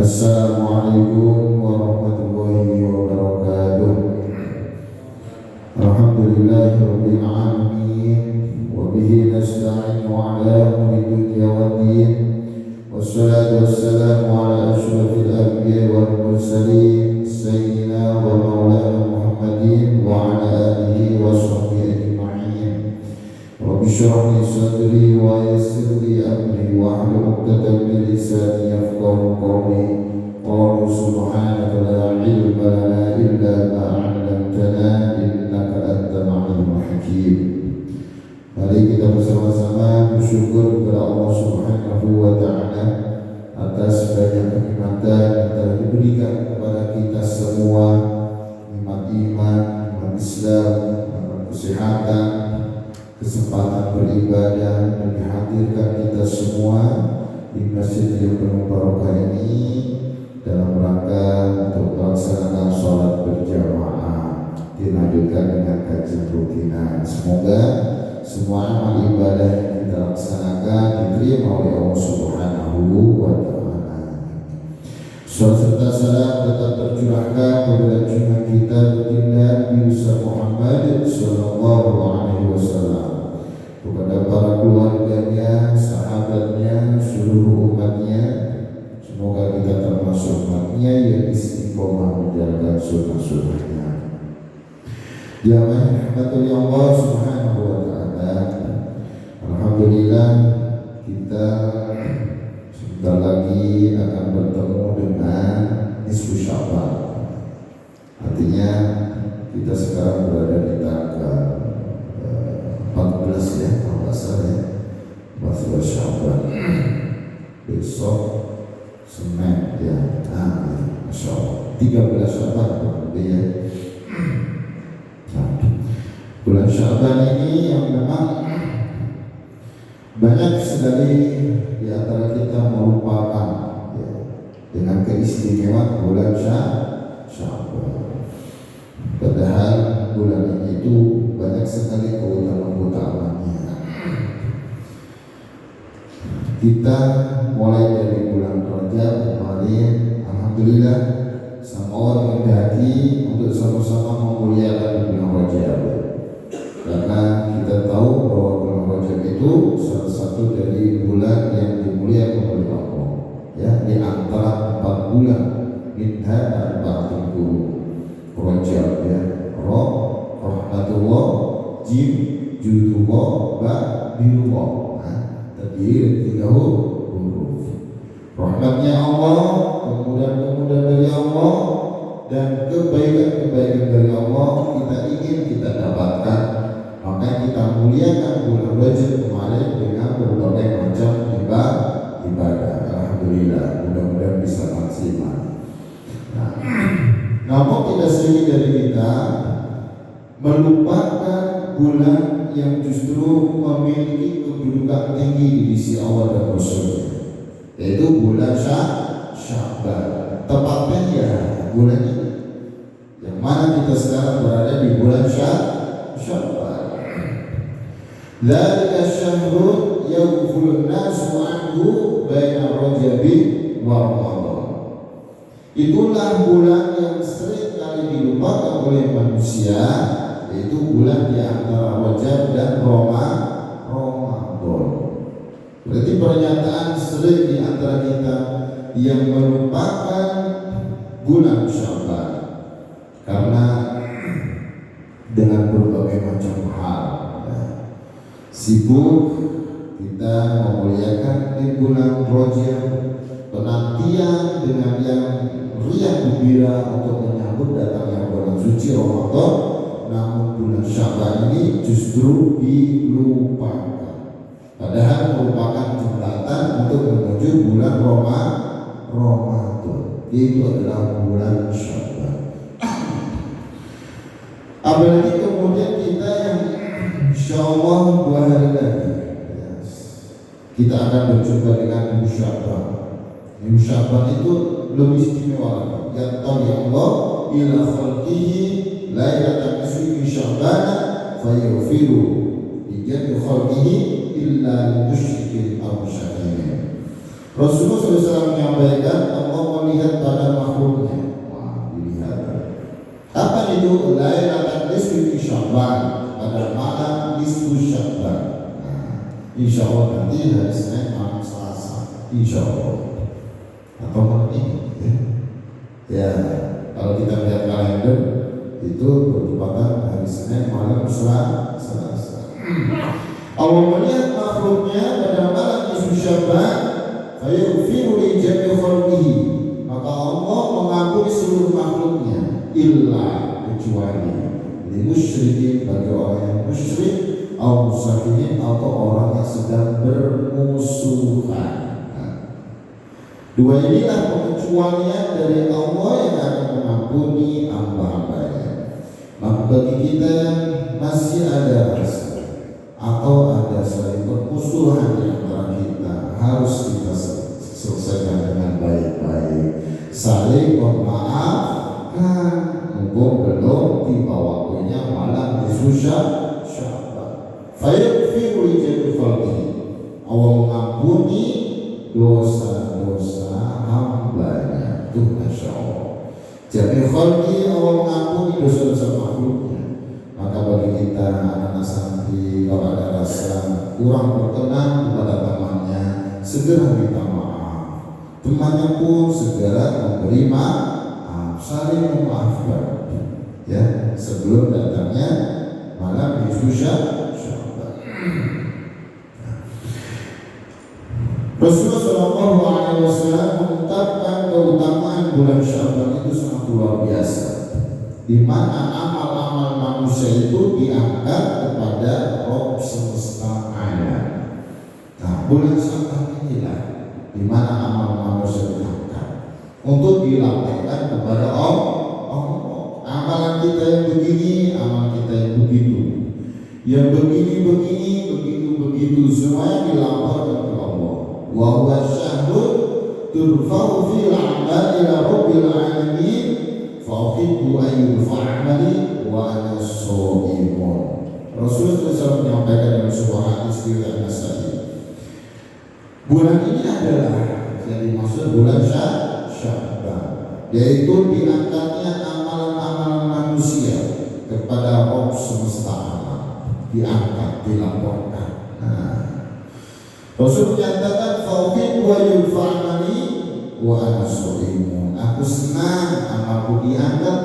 Assalamualaikum warahmatullahi wabarakatuh. Alhamdulillahirabbil alamin wa bihi nasta'inu ala umuri dunya waddin. Wassalatu wassalamu ala asyrafil anbiya'i wal mursalin sayyidina wa maulana Muhammadin wa ala alihi wa sahbihi ajma'in. Rabbi shrah li sadri wa yassir li amri wa hlul 'uqdatam min lisani yafqahu qawli. Qalu subhanaka la ilma lana illa ma 'allamtana innaka antal 'alimul hakim. Mari kita bersama-sama bersyukur kepada Allah Subhanahu wa taala atas banyak kenikmatan yang telah diberikan kepada kita semua, nikmat iman, nikmat Islam, nikmat kesehatan, kesempatan beribadah, dan dihadirkan kita semua di masjid yang penuh barokah ini dalam rangka untuk melaksanakan sholat berjamaah, dilanjutkan dengan kajian rutinan. Semoga semua amal ibadah yang kita laksanakan diterima oleh Allah Subhanahu wa taala. Salat serta salam tetap tercurahkan kepada junjungan kita baginda Nabi Muhammad sallallahu alaihi wasallam, kepada para keluarganya, sahabatnya, seluruh umatnya. Semoga kita termasuk umatnya yang istiqomah menjalankan sunnah-sunnahnya. Jamaah rahmati Allah Subhanahu wa taala. Alhamdulillah kita sebentar lagi akan bertemu dengan nisfu Sya'ban. Artinya kita sekarang berada di tanggal 14 ya, 14 Sya'ban. Besok Senin ya, Masya Allah 13 Sya'ban ya. Bulan Sya'ban ini yang memang banyak sekali di antara kita merupakan ya, dengan keistimewaan bulan Sya'ban. Padahal bulan ini itu banyak sekali keutamaan-keutamaannya. Kita mulai dari bulan Rajab kemarin, alhamdulillah sama Allah menghendaki untuk sama-sama memuliakan bulan Rajab. Karena kita tahu bahwa bulan Rajab itu salah satu dari bulan yang dimuliakan oleh Allah. Ya, di antara 4 bulan minha arba'atun Rajab ya. Rahmatullah, jim, judullah, ba, birullah. Terdiri 3 huruf. Rahmatnya Allah, kemudahan-kemudahan dari Allah, dan kebaikan-kebaikan dari Allah kita dapatkan. Makanya kita muliakan bulan Rajab kemarin dengan berbagai macam ibadah. Alhamdulillah, mudah-mudahan bisa maksimal. Namun tidak sedikit dari kita melupakan bulan yang justru memiliki kedudukan tinggi di sisi Allah dan Rasulnya, yaitu bulan Sya'ban. Tepatnya ya bulan ini, yang mana kita sekarang berada di bulan Sya'ban. Dzalika syahrun yaghfulun nasu anhu baina Rajabi wa Ramadan. Itulah bulan yang sering kali dilupakan oleh manusia, yaitu bulan di antara Rajab dan Ramadan. Berarti pernyataan sering di antara kita yang melupakan bulan Sya'ban karena dengan berbagai macam hal ya, sibuk kita memuliakan di bulan Rajab, penantian dengan yang riang gembira untuk menyambut datangnya bulan suci Ramadan. Namun bulan Sya'ban ini justru dilupakan, padahal merupakan jembatan untuk menuju bulan Ramadan. Itu adalah bulan Sya'ban. Apalagi kemudian kita yang insyaallah 2 hari lagi kita akan berjumpa dengan Minggu Sya'ban. Minggu Sya'ban itu lebih istimewa lagi. Ya Allah ila khalqihi lailatan nisfi Sya'ban fayaghfiru li jami'i khalqihi illa li musyrikil aw syakirin. Rasulullah SAW menyampaikan Allah melihat Insya Allah nanti hari Senin malam Selasa, Insya Allah atau malam ini ya. Kalau kita lihat kalender itu bertepatan hari Senin malam Selasa. Allah melihat makhluknya pada malam nisfu Sya'ban, fayaghfiru li jami'i khalqihi, maka Allah mengampuni seluruh makhluknya, illa kecuali li musyrikin, bagi orang yang musyrik, atau musafihin, atau orang yang sedang bermusuhan. Dua inilah pengecualian dari Allah yang akan mengampuni hamba-hambanya. Maka bagi kita yang masih ada rasa atau ada saling permusuhan di antara kita, harus kita selesaikan dengan baik-baik, saling memaafkan. Mumpung belum tiba waktunya malam nisfu Sya'ban, fayaghfiru li jami'i khalqihi, Allah mengampuni dosa-dosa hambanya. Tuh Masya Allah, jami'i khalqihi, Allah mengampuni dosa-dosa makhluknya. Maka bagi kita anak-anak santri, kalau ada rasa kurang berkenan kepada temannya, segera minta maaf. Temannya pun segera memberi maaf, saling memaafkan, ya, sebelum datangnya malam nisfu Sya'ban. Rasulullah Shallallahu Alaihi Wasallam mengungkapkan keutamaan bulan Sya'ban itu sangat luar biasa, di mana amal-amal manusia itu diangkat kepada Rabb semesta alam. Nah, bulan Sya'ban inilah di mana amal manusia diangkat untuk dilaporkan kepada Allah. Amalan kita yang begini, amalan kita yang begitu, yang begini, begitu, semuanya dilaporkan ke Allah. Wa huwa syahrun turfa'u fil a'mali ila rabbil alamin, fa'uhibbu ayyul fa'amali wa ana sha'imun. Rasulullah SAW menyampaikan dalam sebuah hadis riwayat Nasai, bulan ini adalah yang dimaksud bulan Sya'ban, yaitu diangkatnya amalan-amalan manusia kepada Rabb semesta alam, diangkat, dilaporkan. Rasul menyatakan, fa'uhibbu ayyul fa'amali wa ana sha'imun, aku senang amalku diangkat,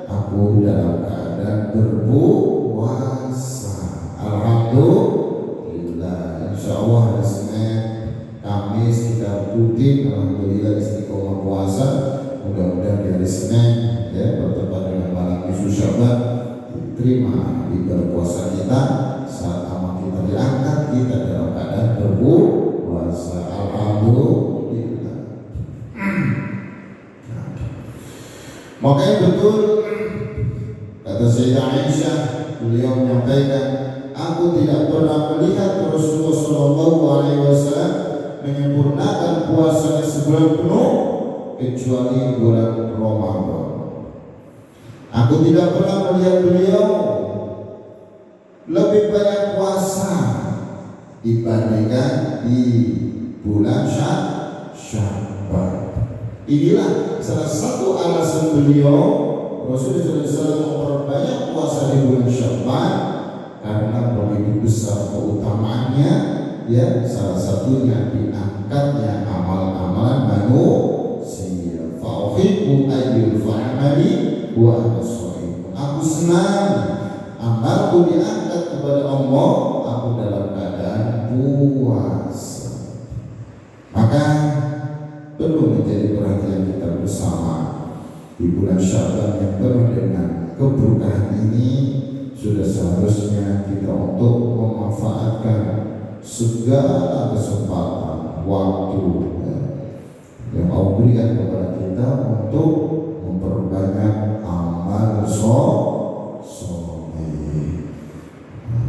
aku dalam keadaan berpuasa. Alhamdulillah, insyaallah hari Senin, Kamis kita rutin, alhamdulillah istiqomah puasa. Mudah-mudahan di hari Senin, ya, bertepatan dengan malam nisfu Sya'ban, diterima ibadah puasa kita. Saat amal kita diangkat, kita dalam keadaan berpuasa. Alhamdulillah. Makanya betul kata Sayyidah Aisyah, beliau menyampaikan, aku tidak pernah melihat Rasulullah Shallallahu Alaihi Wasallam menyempurnakan puasanya sebulan penuh kecuali bulan Ramadan. Aku tidak pernah melihat beliau lebih banyak puasa dibandingkan di bulan Sya'ban. Inilah salah satu alasan beliau, Rasulullah SAW, memperbanyak puasa di bulan Sya'ban, karena begitu besar keutamaannya, ya, salah satunya diangkatnya amal-amalan manusia. Fa'uhibbu ayyul fa'amali wa ana sha'imun, aku senang amalku diangkat kepada Allah, aku dalam keadaan puasa. Maka perlu menjadi perhatian kita bersama di bulan Sya'ban yang penuh dengan keberkahan ini. Sudah seharusnya kita untuk memanfaatkan segala kesempatan waktu yang Allah berikan kepada kita untuk memperbanyak amal soleh,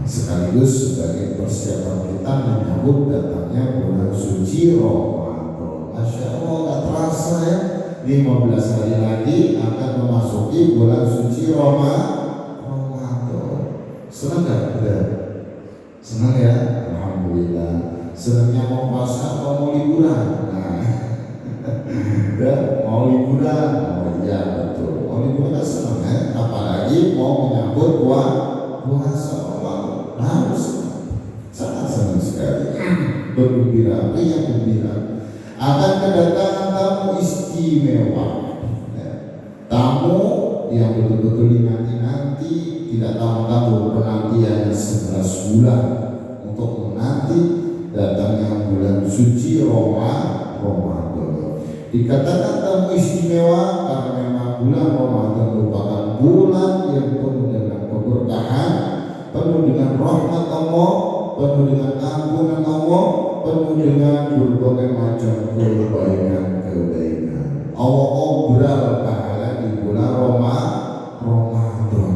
sekaligus sebagai persiapan kita menyambut datangnya bulan suci Ramadan. Masya Allah, gak terasa ya, 15 hari lagi akan memasuki bulan suci Ramadan. Senang gak? Senang ya? Alhamdulillah. Senangnya mau puasa atau mau liburan? Nah, ya, mau liburan? Oh iya betul, mau liburan senang ya? Apalagi mau menyambut puasa Ramadan, harus sangat senang sekali. bergembira, yang gembira akan kedatangan tamu istimewa, ya. Tamu yang betul-betul dinanti-nanti, tidak tahu-tahu penantiannya 11 bulan untuk menanti datangnya bulan suci Ramadan. Dikatakan tamu istimewa karena memang bulan Ramadan merupakan bulan yang penuh dengan keberkahan, penuh dengan rahmat Allah, penuh dengan ampunan Allah, penuh dengan berbagai macam kebaikan. Allah obral pahala di bulan Ramadan.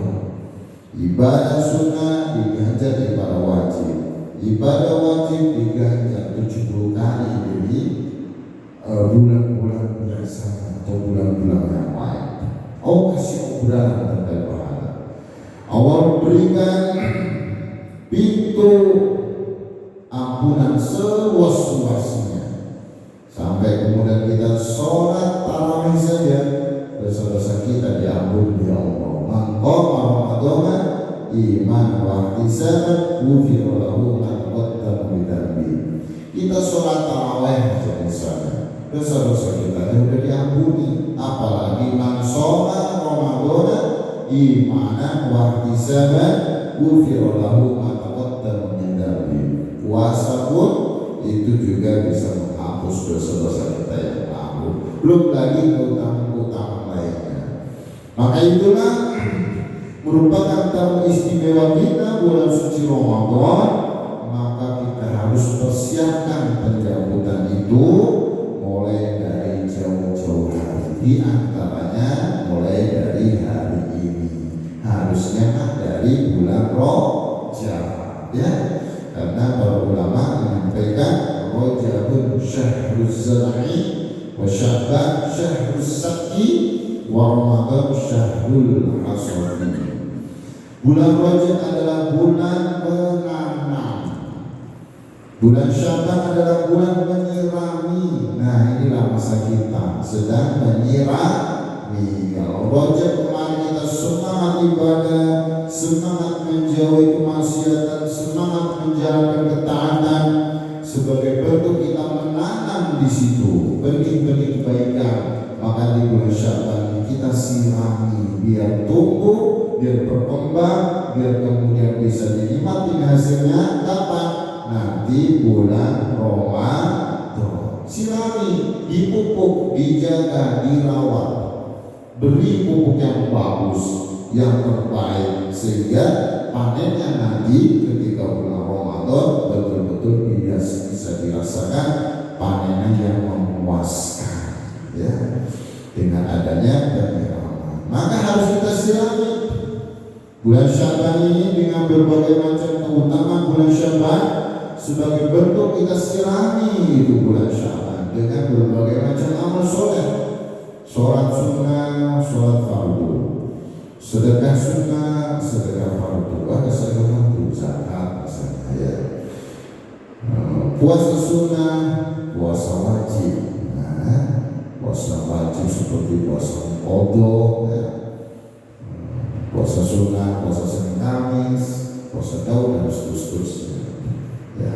Ibadah sunnah diganjar ibadah wajib. Ibadah wajib diganjar 70 kali dari bulan-bulan biasa atau bulan-bulan yang lain. Allah kasih obrolan terkait pahala. Allah berikan pintu ampunan seluas-luasnya, sampai kemudian kita sholat tarawih saja dosa-dosa kita diampuni ya Allah. Maqama Ramadan iman wa ihtisaban ghufira lahu ma taqaddama min dhanbi. Kita sholat tarawih saja di sana, dosa-dosa kita sudah diampuni. Apalagi man shoma Ramadan imanan wa ihtisaban ghufira lahu ma taqaddama min dhanbi. Puasa pun itu juga bisa menghapus dosa-dosa kita yang lalu, belum lagi keutamaan lainnya. Maka itulah merupakan tamu istimewa kita bulan suci Ramadan. Maka kita harus persiapkan penyambutan itu mulai dari jauh-jauh hari, di antaranya mulai dari hari ini, harusnya dari bulan Rajab, ya. Karena para ulama menyampaikan Rajabun syahruz zar'i wa Sya'ban syahrus sak'i wa Ramadan syahrul hasadi. Bulan Rajab adalah bulan menanam, bulan Sya'ban adalah bulan menyirami. Nah, inilah masa kita sedang menyirami. Kalau Rajab kemarin kita semangat ibadah, semangat menjauhi kemaksiatan, semangat menjalankan ketaatan, sebagai bentuk kita menanam di situ benih-benih kebaikan. Maka di bulan Sya'ban kita sirami biar tumbuh, biar berkembang, biar kemudian bisa dinikmati hasilnya. Kapan? Nanti bulan Ramadan. Sirami, dipupuk, dijaga, dirawat, beri pupuk yang bagus, yang terbaik, sehingga panennya nanti ketika bulan Ramadan betul-betul bisa dirasakan panennya yang memuaskan, ya, dengan adanya penyiraman. Maka harus kita sirami bulan Sya'ban ini dengan berbagai macam keutamaan bulan Sya'ban. Sebagai bentuk kita sirami itu bulan Sya'ban dengan berbagai macam amal soleh, sholat sunnah, sholat fardu, sedekah sunnah, sedekah fardu, ada sedekah fardu, zakat misalnya, ya. Puasa sunnah, puasa wajib. Nah, puasa wajib seperti puasa qadha, ya. Puasa sunnah, puasa Senin Kamis, puasa Daud dan seterusnya. Ya.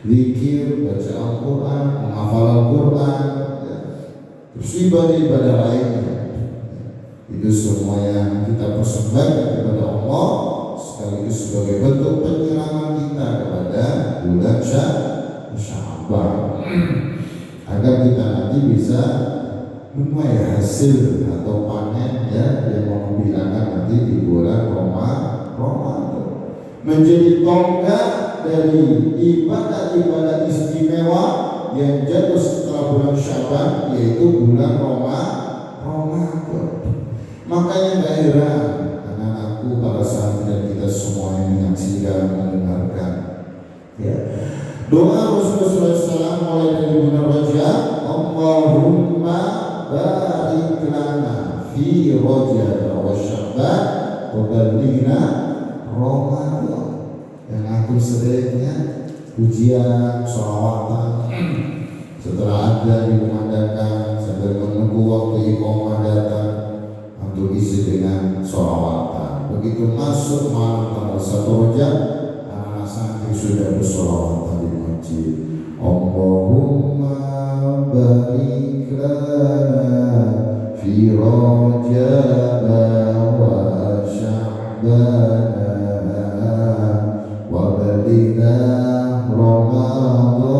Zikir, baca Al-Quran, menghafal Al-Quran, ya. Terus ibadah-ibadah lainnya. Itu semua yang kita persembahkan kepada Allah sekaligus sebagai bentuk penyerahan kita kepada bulan Sya'ban, agar kita nanti bisa menuai hasil atau panen, ya, yang membilangan nanti di bulan Ramadan, menjadi tonggak dari ibadah-ibadah istimewa yang jatuh setelah bulan Sya'ban, yaitu bulan Ramadan. Makanya gak heran anak-anakku, para santri dan kita semua yang menyaksikan, mendengarkan, ya, doa Rasulullah SAW mulai dari bulan Rajab, Allahumma barik lana fi Rajab wa Sya'ban wa ballighna Ramadan. Yang aku seringnya pujian, sholawatan setelah ada dikumandangkan sambil menunggu waktu iqamah datang untuk isi dengan sholawatan. Begitu masuk malam tanggal 1 Rajab, anak-anak santri sudah bersolawatan di Majid. Allahumma barik lana fi Rajab wa Sya'bana wa balina Ramadana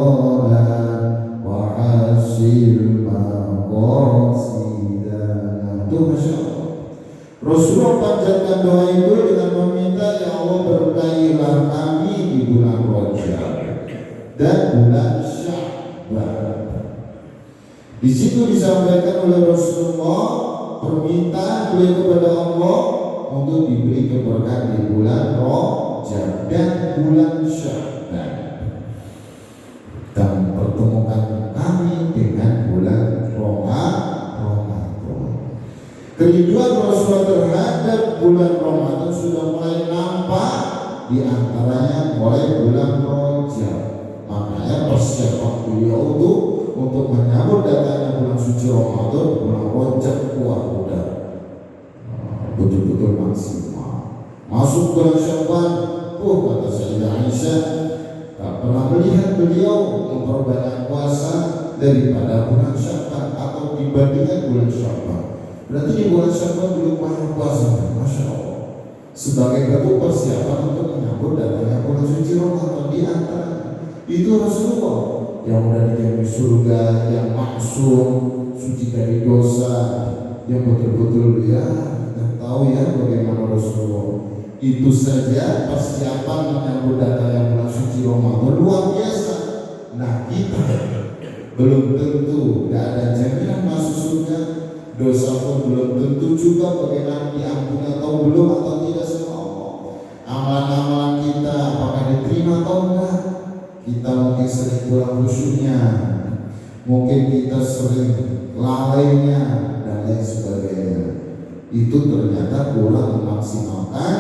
wa hasil maqasidana. Itu Masya Allah. Rasulullah panjatkan doa itu dengan meminta, ya Allah berkahilah kami di bulan Rajab dan bulan Sya'ban. Di situ disampaikan oleh Rasulullah permintaan beliau kepada Allah untuk diberi keberkahan di bulan Rajab dan bulan Sya'ban, dan pertemukan kami dengan bulan Ramadan. Kerinduan Rasulullah terhadap bulan Ramadan sudah mulai nampak, di antaranya mulai bulan Rajab. Makanya persiapan beliau itu untuk menyambut datangnya bulan suci Ramadan, bulan Rajab kuat udah betul-betul maksimal. Masuk bulan Sya'ban, kata Sayyidah Aisyah, tak pernah melihat beliau memperbanyak puasa daripada bulan Sya'ban atau dibandingkan bulan Sya'ban. Berarti di bulan Sya'ban beliau banyak puasa. Masya Allah. Sebagai bentuk persiapan untuk menyambut datangnya bulan suci Ramadan, di antara itu Rasulullah yang sudah dijamin surga, yang maksum, suci dari dosa, yang betul-betul ya kita tahu ya bagaimana Rasulullah. Itu saja persiapan menyambut datangnya bulan suci Ramadan luar biasa. Nah kita belum tentu, tidak ada jaminan masuk surga, dosa pun belum tentu juga bagaimana diampuni atau belum atau tidak sama Allah. Amalan-amalan kita apakah diterima atau enggak? Kita mungkin sering kurang khusyuknya, mungkin kita sering lalainya dan lain sebagainya. Itu ternyata kurang memaksimalkan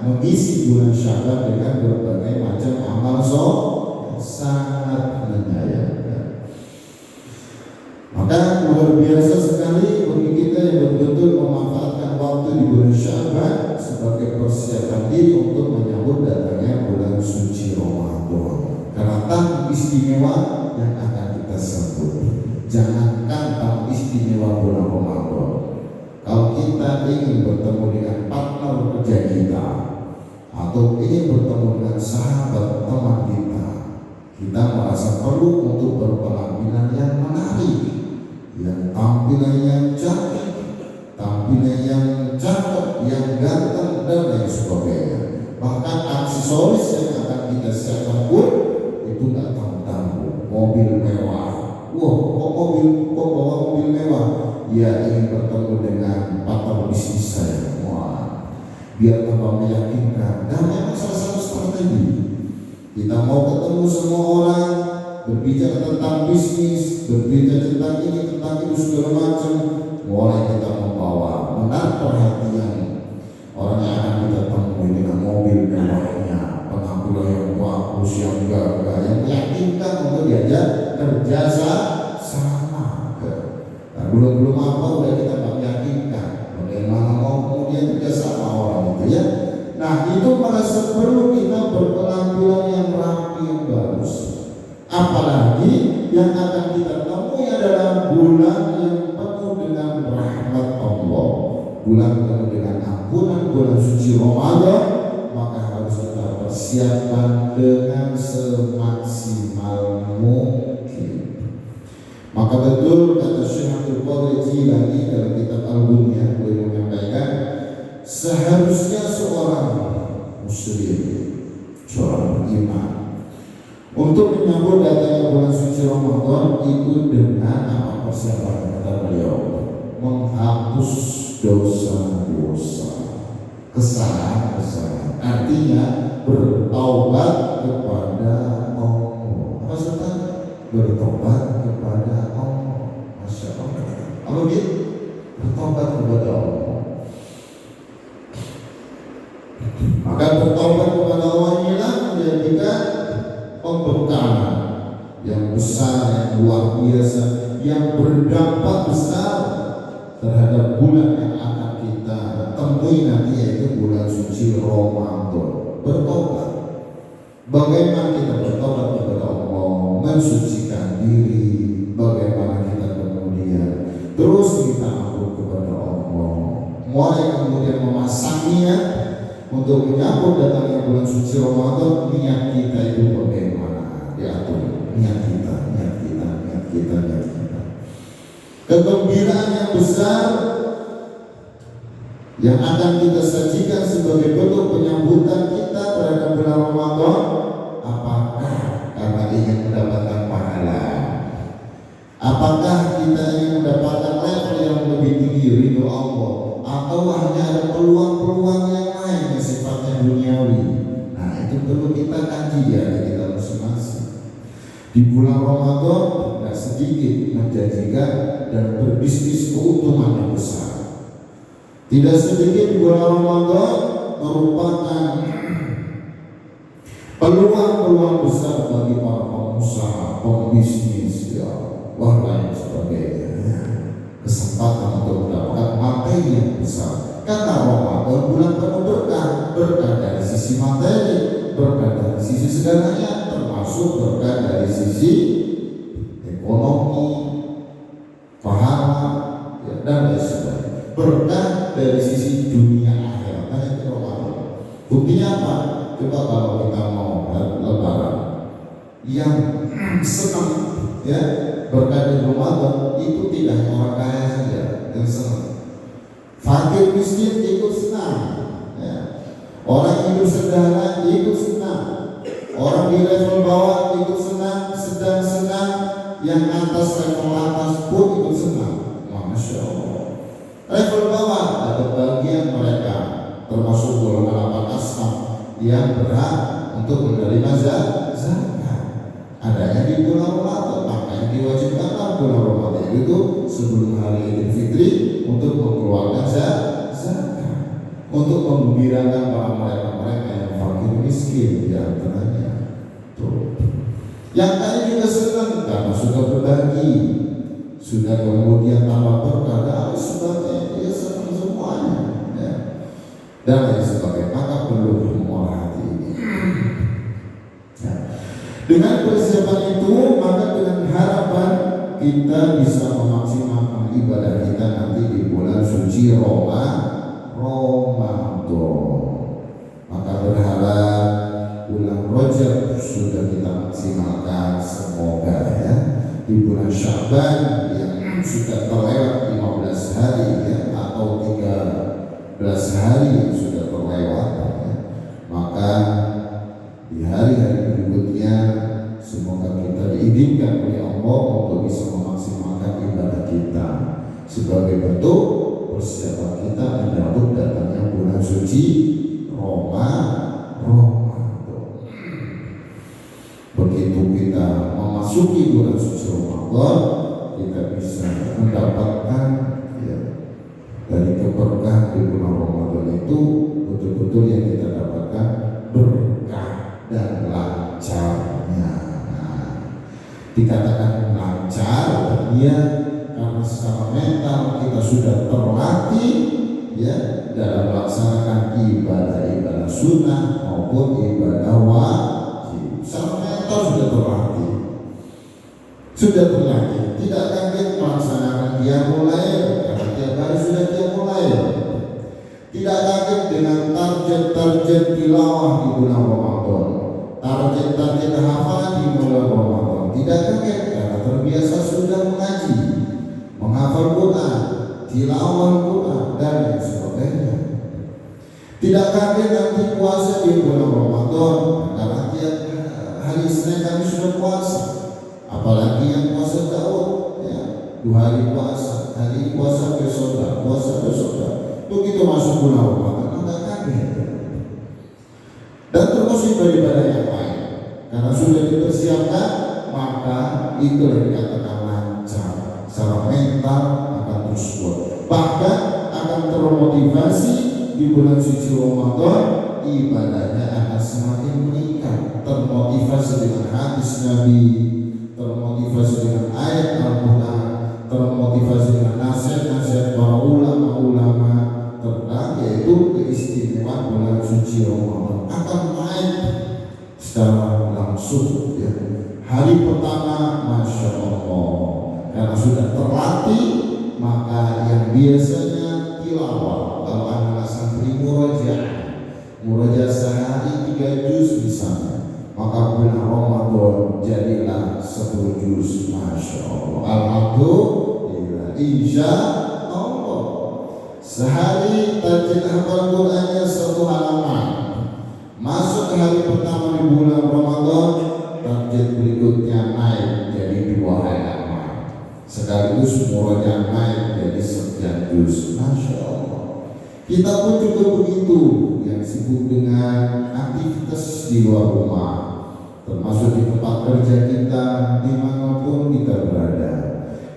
mengisi bulan Sya'ban dengan berbagai macam amal soleh, sangat menyayangkan. Maka luar biasa sekali bagi kita yang betul-betul memanfaatkan waktu di bulan Sya'ban sebagai persiapan diri untuk menyambut datangnya bulan suci Ramadan. Karena tamu istimewa yang akan kita sebut. Jangankan tamu istimewa bulan Ramadan, kalau kita ingin bertemu dengan partner kerja kita atau ingin bertemu dengan sahabat teman kita, kita merasa perlu untuk berpenampilan yang menarik, yang tampilan yang cantik, tampilan yang cakep, yang ganteng dan lain sebagainya. Bahkan aksesoris yang akan kita siapkan pun itu nggak tahu-tahu. Mobil mewah, wah kok bawa mobil mewah? Ya ingin bertemu dengan partner bisnis saya, wah biar tambah meyakinkan. Dan memang salah satu strategi kita mau ketemu semua orang, berbicara tentang bisnis, berbicara tentang ini, tentang itu segala macam, mulai kita membawa menarik perhatian orang yang akan kita temui dengan mobil mewahnya, penampilan yang bagus, yang gagah, yang meyakinkan untuk diajak kerja sama. Nah, belum apa udah kita meyakinkan bagaimana mau kemudian kerja sama orang itu ya. Nah itu merasa perlu kita berpenampilan yang rapi, yang bagus. Apalagi yang akan kita temui adalah bulan yang penuh dengan rahmat Allah, bulan penuh dengan ampunan, bulan suci Ramadan. Maka harus kita persiapkan dengan semaksimal mungkin. Maka betul kata Syekh Abdul Qadir Jilani dalam kitab Al-Bunya, beliau menyampaikan seharusnya seorang muslim, seorang beriman untuk menyambut datangnya bulan suci Ramadan itu dengan apa persiapan kata beliau? Menghapus dosa-dosa, kesalahan-kesalahan. Artinya bertaubat kepada Allah. Apa sebetulnya? Bertobat kepada Allah. Masya Allah. Apa gitu? Bertobat kepada Allah. Maka bertobat kepada Allah inilah menjadikan pembekalan yang besar, yang luar biasa, yang berdampak besar terhadap bulan yang akan kita temui nanti, yaitu bulan suci Ramadan. Bertobat. Bagaimana kita bertobat kepada Allah? terus kita ampun kepada Allah, mulai kemudian memasangnya untuk menyambut datangnya bulan suci Ramadan. Niat kita itu bagaimana? Diatur niat kita. Kegembiraan yang besar yang akan kita sajikan sebagai bentuk penyambutan kita terhadap bulan Ramadan, apakah karena ingin mendapatkan pahala? Apakah kita ingin mendapatkan level yang lebih tinggi ridho Allah, atau hanya ada peluang-peluang yang lain yang sifatnya duniawi? Nah, itu perlu kita kaji ya di kita masing-masing. Di bulan Ramadan tidak sedikit menjanjikan dan berbisnis keuntungan yang besar. Tidak sedikit di bulan Ramadan merupakan peluang-peluang besar bagi para pengusaha, pembisnis, ya, lain sebagainya. Kesempatan untuk mendapatkan materi yang besar. Karena Ramadan bulan penuh berkah dari sisi materi, berkah dari sisi segalanya, termasuk berkah dari sisi ekonomi, pahala, ya, dan lain sebagainya. Berkah dari sisi dunia akhirat. Itu Ramadan. Buktinya apa? Coba kalau kita mau lebaran, yang senang ya berkah di Ramadan itu tidak orang kaya saja yang senang. Fakir miskin ikut senang, ya. Orang hidup sederhana ikut senang, orang di level bawah ikut senang, sedang senang, yang atas level atas pun ikut senang. Masya Allah. Level bawah ada bagian mereka termasuk golongan apa asnaf yang berhak untuk menerima zakat. Adanya di bulan Ramadan, makanya diwajibkan bulan Ramadan itu sebelum hari Idul Fitri untuk mengeluarkan zakat, untuk menggembirakan para mereka yang fakir miskin di antaranya. Tuh. Yang kaya juga senang karena sudah berbagi, sudah kemudian tambah berkah, dan sebagainya, dia senang semuanya, ya. Dan lain sebagainya. Maka perlu mengolah hati ini. Ya. Dengan persiapan itu, maka dengan harapan kita bisa memaksimalkan ibadah kita nanti di bulan suci Ramadan. Maka berharap bulan Rajab sudah kita maksimalkan, semoga ya. Di bulan Sya'ban yang sudah terlewat 15 hari ya, atau 13 hari yang sudah terlewat ya. Maka di hari-hari berikutnya semoga kita diizinkan oleh Allah untuk bisa memaksimalkan ibadah kita sebagai bentuk persiapan kita menyambut datangnya bulan suci Ramadan. Begitu kita memasuki bulan suci Ramadan, kita bisa mendapatkan ya, dari keberkahan di bulan Ramadan itu betul-betul yang kita dapatkan berkah dan lancarnya. Nah, dikatakan lancar ya karena secara mental kita sudah terlatih ya dalam melaksanakan ibadah-ibadah sunnah maupun ibadah wajib. Secara mental sudah terlatih, tidak kaget melaksanakan qiyamul lail karena tiap hari sudah qiyamul lail. Tidak kaget dengan target-target tilawah di bulan Ramadan, target-target hafalan di bulan Ramadan. Tidak kaget karena terbiasa sudah mengaji, menghafal Quran, tilawah Quran dan lain sebagainya. Tidak kaget nanti puasa di bulan Ramadan karena tiap hari Senin kami sudah puasa. Apalagi yang puasa Daud ya, 2 hari puasa, hari puasa besok, puasa besok. Begitu masuk bulan Ramadan enggak kaget. Dan terus ibadah yang lain karena sudah dipersiapkan, maka itu yang dikatakan lancar. Secara mental akan terus kuat, bahkan akan termotivasi di bulan suci Ramadan. Ibadahnya akan semakin meningkat, termotivasi dengan hadis Nabi, termotivasi dengan ayat Al-Quran, termotivasi dengan nasihat-nasihat para ulama-ulama tentang yaitu keistimewaan bulan suci Ramadan akan naik secara langsung ya. Hari pertama Masya Allah karena sudah terlatih, maka biasanya tilawah, kalau anak santri murajaah sehari 3 juz misalnya, maka bulan Ramadan jadilah 10 juz. Masya Allah, alhamdulillah, insya Allah. Sehari tajwid hafal Qurannya 1 halaman. Masuk hari pertama di bulan Ramadan, target berikutnya naik jadi 2 halaman. Sekaligus murajaah naik jadi 9 juz. Masya Allah. Kita pun juga begitu, yang sibuk dengan aktivitas di luar rumah, termasuk di tempat kerja kita, dimanapun kita berada.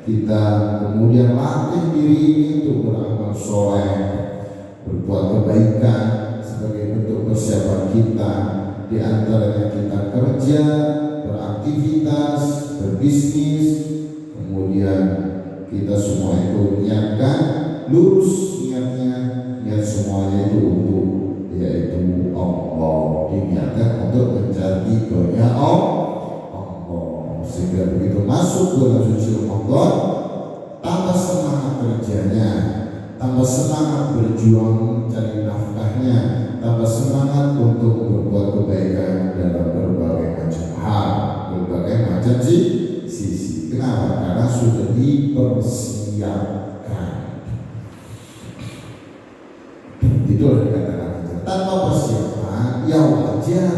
Kita kemudian latih diri ini untuk beramal soleh, berbuat kebaikan sebagai bentuk persiapan kita. Di antaranya kita kerja, beraktivitas, berbisnis, kemudian kita semua itu niatkan lurus niatnya, niat semuanya itu untuk yaitu Allah, diniatkan untuk mencari ridhonya Allah. Sehingga begitu masuk bulan suci Ramadan, tambah semangat kerjanya, tambah semangat berjuang mencari nafkahnya, tambah semangat untuk berbuat kebaikan dalam berbagai macam hal, berbagai macam sisi. Kenapa? Karena sudah dipersiapkan. Itulah dikatakan tanpa persiapan, ya wajar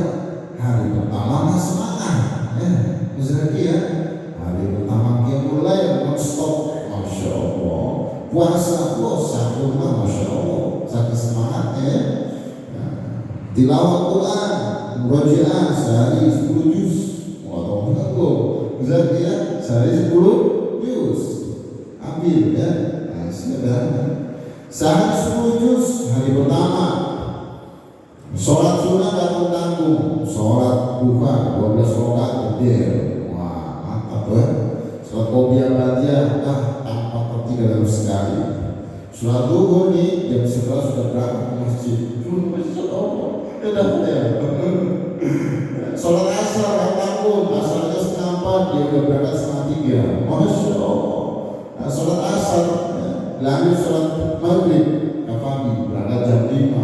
hari pertama mah semangat, ya. Misalnya ya, hari pertama dia mulai non-stop, Masya Allah. Puasa, sahur, Masya Allah, sakit semangatnya. Tilawah Quran, murajaah sehari 10 juz. Waduh, misalnya ya, sehari 10 juz. Ambil ya, sederhana. Sehari 10 juz hari pertama. Sholat sunnah tanggung-tanggung, sholat duha 12 rakaat gede, wah mantap ya. Sholat qobliyah ba'diyah, tanpa tertinggal dalam sekali. Sholat duhur nih jam 11 sudah berangkat ke masjid. Masjid Allah, ya. Sholat asar tanggung, asarnya 3:30, dia udah berangkat 2:30. Masya Allah. Nah, sholat asar, lanjut sholat maghrib, kafani berangkat jam 5.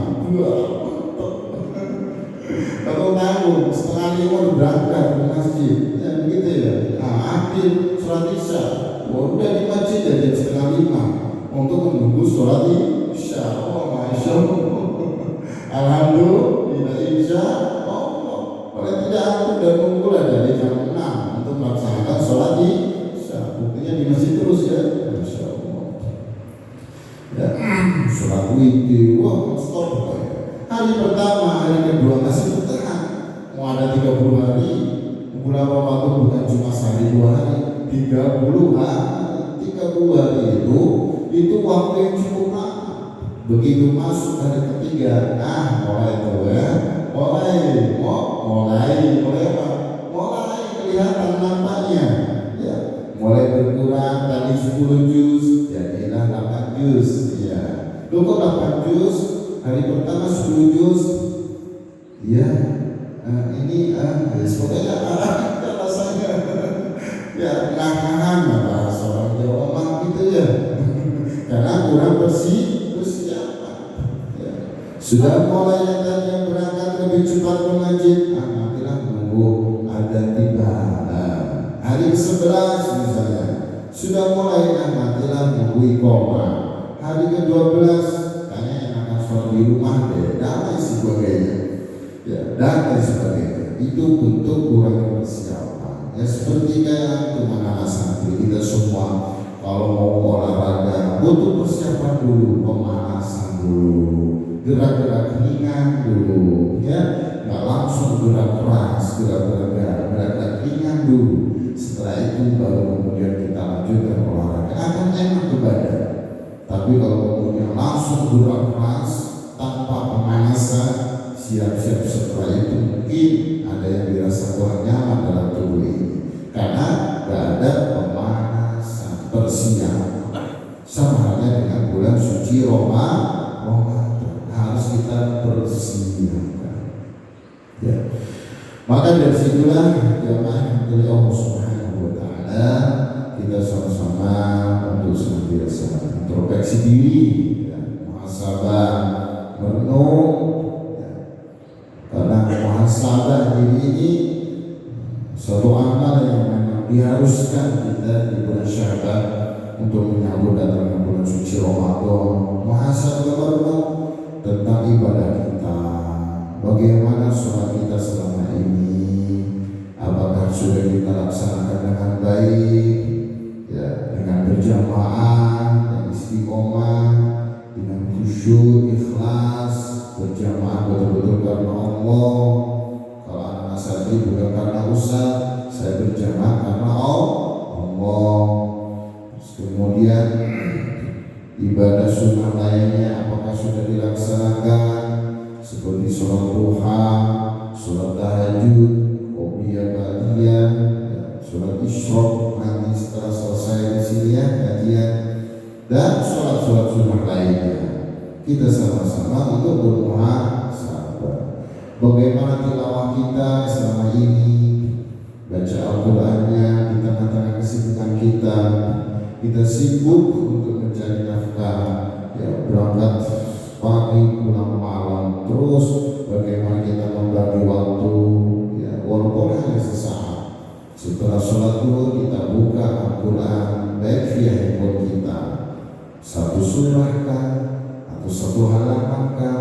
Kalau tanggung 4:30 berangkat ke masjid, ya begitu ya. Ambil sholat isya, udah di masjid ya jam 4:30 untuk menunggu sholat isya. Oh, Masya Allah. Alhamdulillah, insya Allah. Kalau tidak aku udah nunggu lah dari jam 6 untuk melaksanakan sholat isya. Buktinya di masjid terus ya. Masya Allah. Ya, sholat witir, wah stop. Hari pertama, hari kedua masih bertahan. Mau ada 30 hari, bulan Ramadan bukan cuma sehari 2 hari, 30 hari. 30 hari itu waktu yang cukup lama. Begitu masuk hari ketiga, mulai tuh ya, mulai apa? Mulai kelihatan nampaknya, ya. Mulai berkurang tadi 10 juz, jadilah 8 juz, ya. Lu kok 8 juz? Hari pertama 10 juz, ya, ini semoga rasanya, ya ngahan bahasa orang Jawa mah gitu ya, karena kurang persiapan. Ya. Sudah mulai yang tadi yang berangkat lebih cepat ke masjid, nantilah menunggu ada tiba. Hari ke-11 misalnya, sudah mulai nantilah menunggu iqamah. Hari ke-12 di rumah deh, dan lain sebagainya, ya, dan lain sebagainya. Itu bentuk kurang persiapan. Ya seperti kayak anak santri kita semua, kalau mau olahraga butuh persiapan dulu, pemanasan dulu, gerak-gerak ringan dulu, ya, nggak langsung gerak keras, gerak ringan dulu. Setelah itu baru kemudian kita lanjutkan olahraga, akan enak ke badan. Tapi kalau kemudian langsung gerak keras tanpa pemanasan, siap-siap setelah itu mungkin ada yang dirasa kurang nyaman dalam tubuh ini karena gak ada pemanasan, persiapan. Sama halnya dengan bulan suci Ramadan, harus kita persiapkan. Ya. Maka dari situlah jamaah dari Allah Subhanahu wa Ta'ala, kita sama-sama untuk senantiasa introspeksi introspeksi diri, ya, muhasabah, merenung, ya. Karena muhasabah diri ini suatu amal yang memang diharuskan kita di bulan Sya'ban untuk menyambut datangnya bulan suci Ramadan. Muhasabah, merenung tentang ibadah kita, bagaimana sholat kita selama ini, apakah sudah kita laksanakan dengan baik, ya, dengan berjamaah dan istiqomah, dengan khusyuk, ikhlas, berjamaah betul-betul karena Allah. Kalau anak santri bukan karena ustaz, saya berjamaah karena Allah. Kemudian ibadah sunnah lainnya apakah sudah dilaksanakan, seperti sholat duha, sholat tahajud, qobliyah, ba'diyah, sholat isyraq nanti setelah selesai di sini ya kajian, dan sholat-sholat sunnah lainnya. Kita sama-sama untuk bermuhasabah. Bagaimana tilawah kita selama ini, baca Al-Qur'annya di tengah-tengah kesibukan kita sibuk untuk mencari nafkah, ya, berangkat pagi pulang malam, terus bagaimana kita membagi waktu, ya, walaupun hanya sesaat. Setelah sholat dulu kita buka Al-Quran, baik via handphone kita, satu surah kah atau satu halaman kah,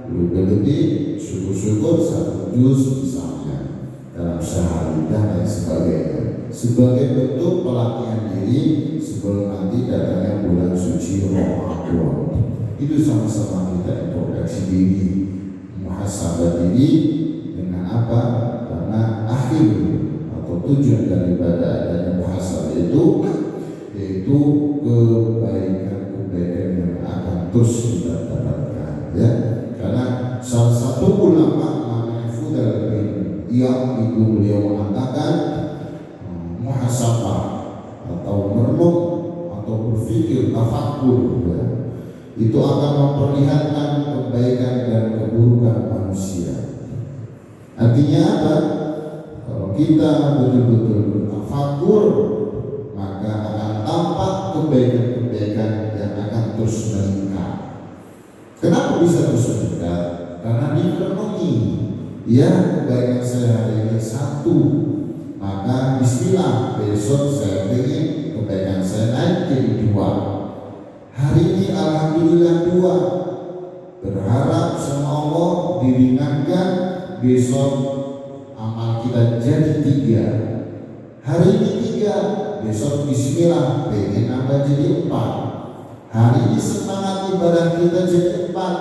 lebih-lebih syukur-syukur satu juz misalnya dalam sehari dan lain sebagainya, sebagai bentuk pelatihan diri sebelum nanti datangnya bulan suci Ramadan. Itu sama-sama kita introspeksi diri, muhasabah diri dengan apa? Karena akhir atau tujuan daripada adanya muhasabah itu yaitu kebaikan-kebaikan yang akan terus kita dapatkan, ya. Karena salah satu ulama namanya Fudail bin Iyad itu beliau mengatakan muhasabah atau merenung atau berpikir tafakkur, ya, itu akan memperlihatkan kebaikan dan keburukan manusia. Artinya apa? Kalau kita betul-betul bertafakur, maka akan tampak kebaikan-kebaikan yang akan terus meningkat. Kenapa bisa terus meningkat? Karena dipenuhi, ya, kebaikan saya hari ini satu, maka bismillah besok saya ingin kebaikan saya naik jadi dua. Hari ini alhamdulillah dua, berharap sama Allah diringankan, besok amal kita jadi tiga. Hari ini tiga, besok bismillah pengen nambah jadi empat. Hari ini semangat ibadah kita jadi empat,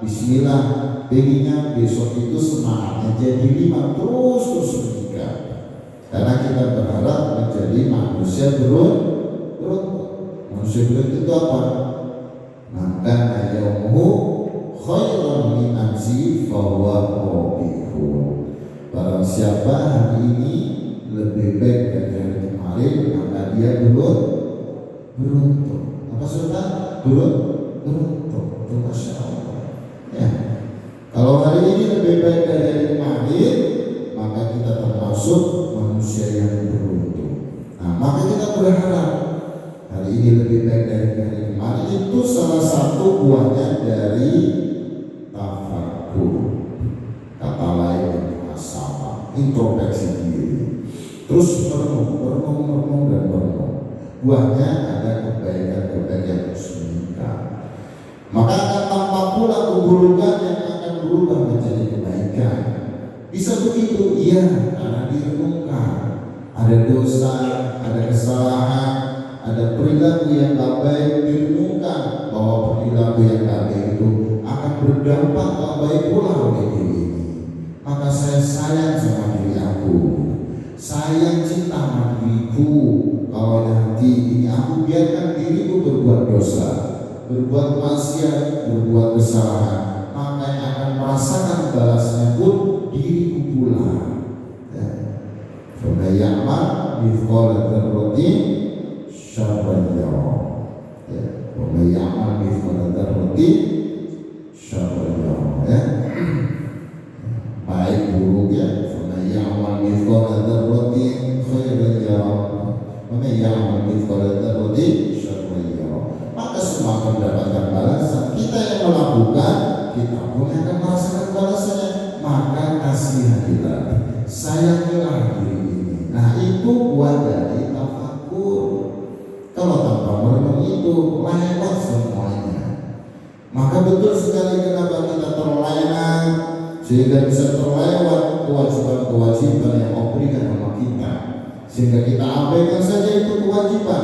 bismillah pengennya besok itu semangatnya jadi lima, terus meningkat. Karena kita berharap menjadi manusia beruntung. Manusia beruntung itu apa? Maka yaumuhu khairan min amsi fahuwa rabihun. Barang siapa hari ini lebih baik dari hari kemarin, maka dia beruntung. Apa sudah? Beruntung. Masya Allah. Ya. Kalau hari ini lebih baik dari hari kemarin, maka kita termasuk manusia yang beruntung. Nah, maka kita berharap hari ini lebih baik dari hari kemarin. Itu salah satu buahnya dari tafakur. Kata lain muhasabah, introspeksi diri. Terus merenung dan merenung. Buahnya ada kebaikan-kebaikan yang terus meningkat. Maka akan tampak pula keburukan yang akan berubah menjadi kebaikan. Bisa begitu? Iya, karena direnungkan. Ada dosa, ada kesalahan, ada perilaku yang tak baik, direnungkan bahwa perilaku yang tak baik itu akan berdampak tak baik pula oleh diri ini. Maka saya sayang sama diri aku, sayang cinta sama diriku. Kalau nanti ini aku biarkan diriku berbuat dosa, berbuat maksiat, berbuat kesalahan, maka yang akan merasakan balasnya pun diriku pula. Faman ya'mal mithqala dzarratin syarran yarah. Faman ya'mal mithqala dzarratin syarran yarah. Baik buruk, ya. Faman ya'mal mithqala dzarratin khairan yarah. Faman ya'mal mithqala dzarratin syarran yarah. Maka semua akan mendapatkan balasan. Kita yang melakukan, kita pun akan merasakan balasannya. Maka kasihanilah, sayangilah diri ini. Nah itu buat dari tafakur. Kalau tanpa merenung itu lewat semuanya. Maka betul sekali kenapa kita terlena, sehingga bisa terlewat kewajiban-kewajiban yang Allah berikan sama kita, sehingga kita abaikan saja itu kewajiban,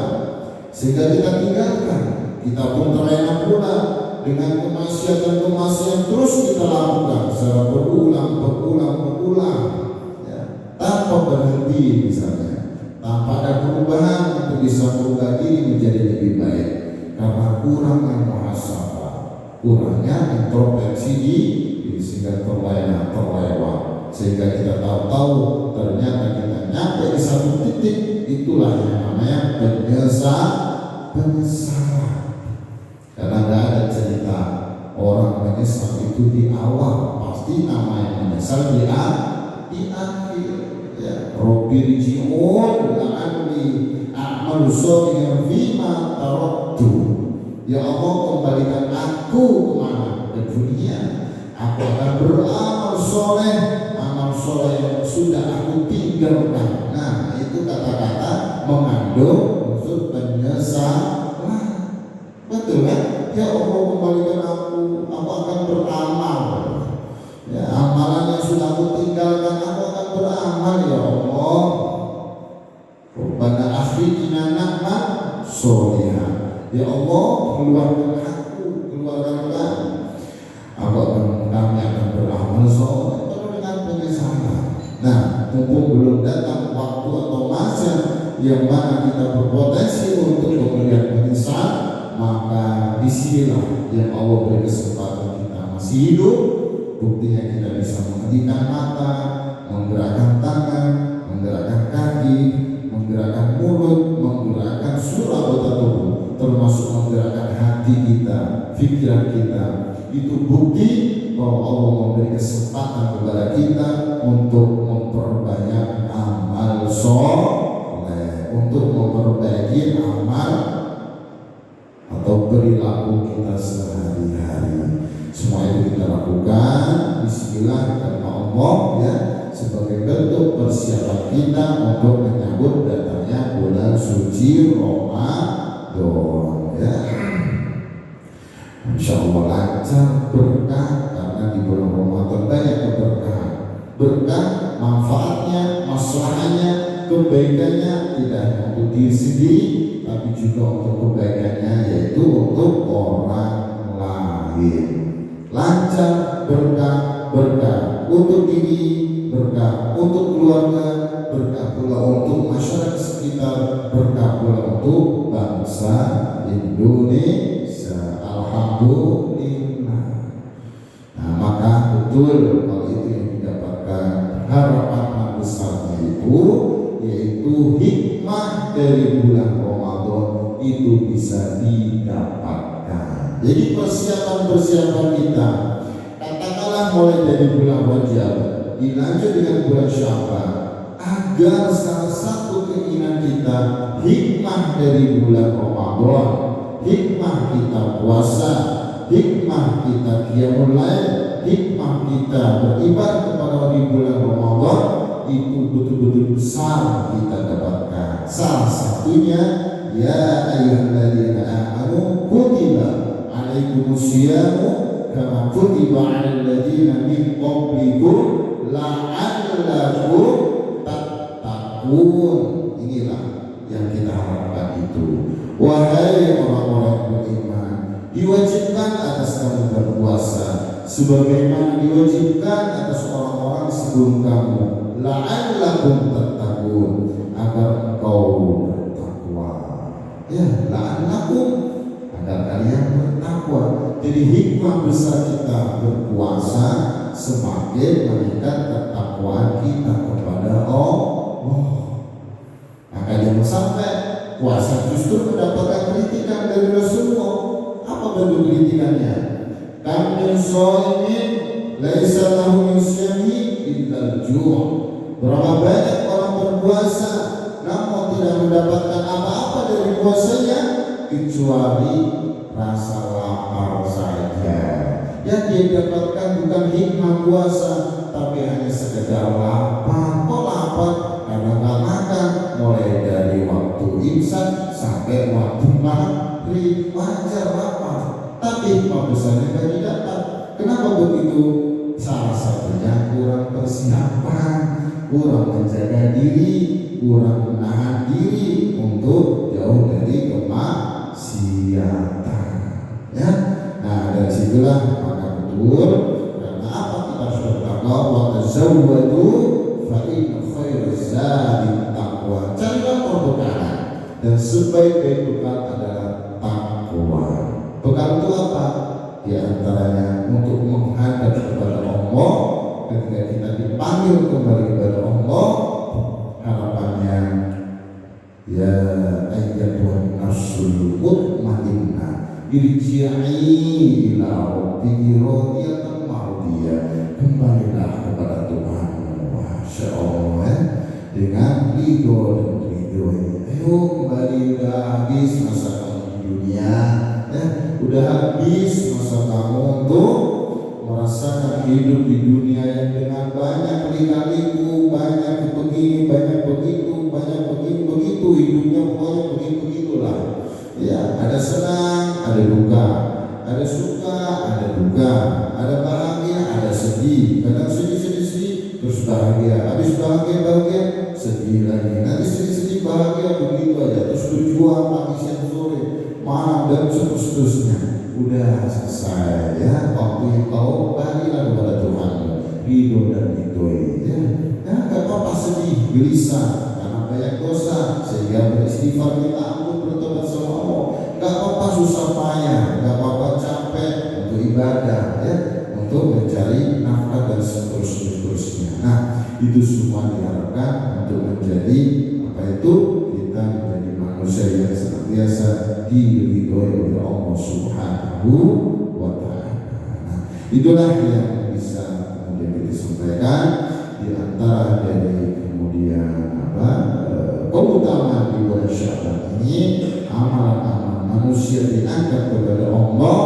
sehingga kita tinggalkan. Kita pun terlena pula dengan kemaksiatan terus kita lakukan secara berulang ya, tanpa berhenti misalnya, tanpa ada perubahan untuk bisa merubah diri menjadi lebih baik, karena kurangnya muhasabah, kurangnya introspeksi diri, sehingga terlewat, sehingga kita tahu ternyata kita nyampe di satu titik, itulah yang namanya penyesalan. Karena tidak ada cerita orang menyesal itu di awal, pasti namanya menyesal di akhir. Ya, Rabbi rji'un la'alli a'malu sholihan fima taraktu. Ya Allah, kembalikan aku kemana? Ke dunia. Aku akan beramal soleh, amal soleh yang sudah aku tinggalkan. Nah, itu kata-kata mengandung unsur penyesalan. Betul kan? Ya Allah, kembalikan aku akan beramal. Ya, amalan yang sudah aku tinggalkan, aku akan beramal ya Allah. Rabbana akhrijna na'mal sholihan. Ya Allah, keluarkan kami. Kami akan beramal soleh penuh dengan penyesalan. Nah, mumpung belum datang waktu atau masa yang mana kita berpotensi untuk kemudian menyesal, maka disinilah yang Allah beri kesempatan kita masih hidup. Buktinya kita bisa menghentikan mata, menggerakkan tangan, menggerakkan kaki, menggerakkan mulut, menggerakkan seluruh anggota tubuh, termasuk menggerakkan hati kita, pikiran kita. Itu bukti bahwa Allah memberi kesempatan kepada kita untuk memperbanyak amal soleh, untuk memperbaiki amal atau perilaku kita sehari-hari. Semua itu kita lakukan bismillah karena Allah, ya, sebagai bentuk persiapan kita untuk menyambut datangnya bulan suci Ramadan, ya. Insya Allah lancar, berkah, karena di bulan Ramadan banyak keberkahan. Berkah, manfaatnya, masalahnya, kebaikannya tidak hanya untuk diri sendiri, tapi juga untuk kebaikannya, yaitu untuk orang lain. Lancar, berkah untuk diri, berkah untuk keluarga, berkah pula untuk masyarakat sekitar, berkah pula untuk bangsa Indonesia. Alhamdulillah. Nah, maka betul kalau itu yang didapatkan harapan besarnya itu, yaitu hikmah dari bulan Ramadan itu bisa didapatkan. Jadi persiapan kita, katakanlah mulai dari bulan Rajab, dilanjut dengan bulan Sya'ban, agar salah satu keinginan kita hikmah dari bulan Ramadan, hikmah kita puasa, hikmah kita qiyamul lail, hikmah kita beribadah kepada di bulan Ramadan itu betul-betul besar kita dapatkan. Salah satunya, ya ayyuhalladzina amanu kutiba alaikumusyiyamu kama kutiba alal ladzina min qablikum la'allakum tattaqun. Inilah yang kita harapkan itu. Wahai orang-orang beriman, diwajibkan atas kamu berpuasa sebagaimana diwajibkan atas orang-orang sebelum kamu, la'allakum tattaqun, agar engkau bertakwa. Ya, la'allakum, agar kalian bertakwa. Jadi hikmah besar kita berpuasa semakin meningkat ketakwaan kita kepada Allah. Maka jangan sampai puasa justru mendapatkan kritikan dari Rasulullah. Apa bentuk kritikannya? Kam min shaimin laisa lahu min syai'in illa al-ju'. Berapa banyak orang berpuasa namun tidak mendapatkan apa-apa dari puasanya kecuali rasa puasa tapi hanya sekedar lapar. Kok lapar? Karena nggak makan mulai dari waktu imsak sampai waktu maghrib, wajar lapar. Tapi pesannya nggak didapat. Kenapa begitu? Salah satunya kurang persiapan, kurang menjaga diri, kurang menahan diri untuk jauh dari kemaksiatan. Ya, nah dari situlah maka betul. Karena apa kita harus bertakwa? Wa tazawwadu fa inna khairaz zadi taqwa. Carilah perbekalan dan sebaik-baik bekal adalah takwa. Bekal itu apa? Di antaranya untuk menghadap kepada Allah ketika kita dipanggil kembali kepada Allah. Harapannya ya ayyatuhan nafsul mutmainnah irji'i ila rabbiki radiyatan mardiyah. Kembalilah kepada Tuhanmu, Masya Allah ya, dengan ridho dan ridho. Ayo kembali, udah habis masa kamu di dunia ya, udah habis masa kamu untuk merasakan hidup di dunia yang dengan banyak lika-liku, banyak begini, banyak begitu, banyak begitu, hidupnya pokoknya begitu-begitulah. Ya, ada senang, ada duka, ada suka, ada duka, ada bahagia, ada sedih. Kadang sedih, terus bahagia, habis bahagia, sedih lagi, nanti sedih, bahagia, begitu aja. Terus berjuang pagi, siang, sore, malam dan seterusnya. Udah selesai ya, waktu kau balilah kepada Tuhanmu, ridho dan ridho ya. Ya gak apa-apa sedih, gelisah karena banyak dosa, sehingga beristighfar minta ampun, bertobat sama Allah. Gak apa-apa susah payah, gak apa-apa capek untuk ibadah ya, untuk mencari nafkah dan seterusnya. Nah itu semua diharapkan untuk menjadi apa itu, kita menjadi manusia yang senantiasa diridhoi oleh Allah Subhanahu wa Ta'ala. Nah, itulah yang bisa kemudian kita sampaikan di antara dari kemudian keutamaan di bulan Sya'ban ini, amalan-amalan manusia diangkat kepada Allah.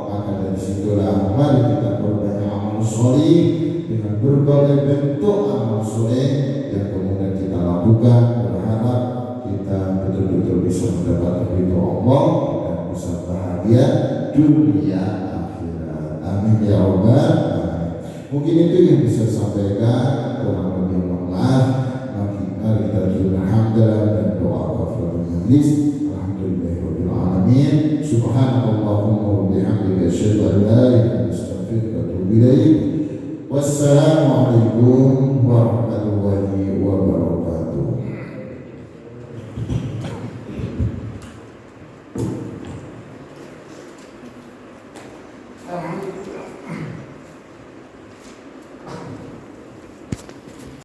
Maka dari situlah mari kita perbanyak amal soleh dengan berbagai bentuk amal soleh yang kemudian kita lakukan, berharap kita betul-betul bisa mendapat ridho Allah dan bisa bahagia dunia akhirat. Amin ya rabbal alamin. Mungkin itu yang bisa sampaikan, kurang lebih mohon maaf. Mari kita juga hamdalah dan doa kafaratul majlis. Alhamdulillahirabbil alamin. Subhanallahumma wa bihamdika asyhadu an la ilaha illa anta astaghfiruka wa atubu ilaik. Wassalamu alaikum warahmatullahi wabarakatuh.